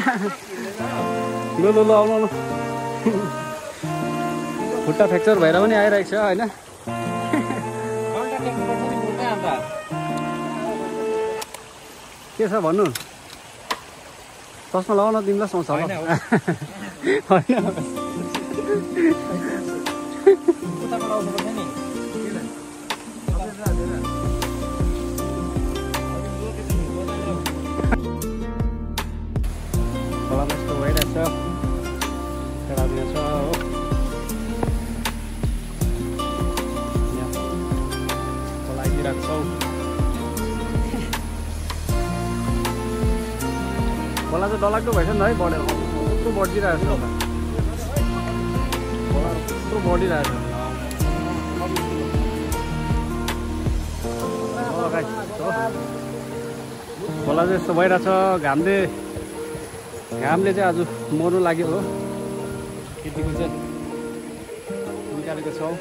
ल ल ल आउनु खुट्टा फ्र्याक्चर भएर पनि आइरहेको छ होइन के छ भन्नु चस्मा लगाउन तिमीलाई सोच होइन खोला जस्तो भइरहेछ खेलाउने छ हो खोला आइदिरहेको छौ खोला चाहिँ डलाग्दो भएछ नि है बढेर कस्तो बढिरहेको छ खोला कस्तो बढिरहेको छ खोला चाहिँ यस्तो भइरहेछ घामले चाहिँ आज मर्नु लाग्यो हो खेतीको चाहिँ निकालेको छौँ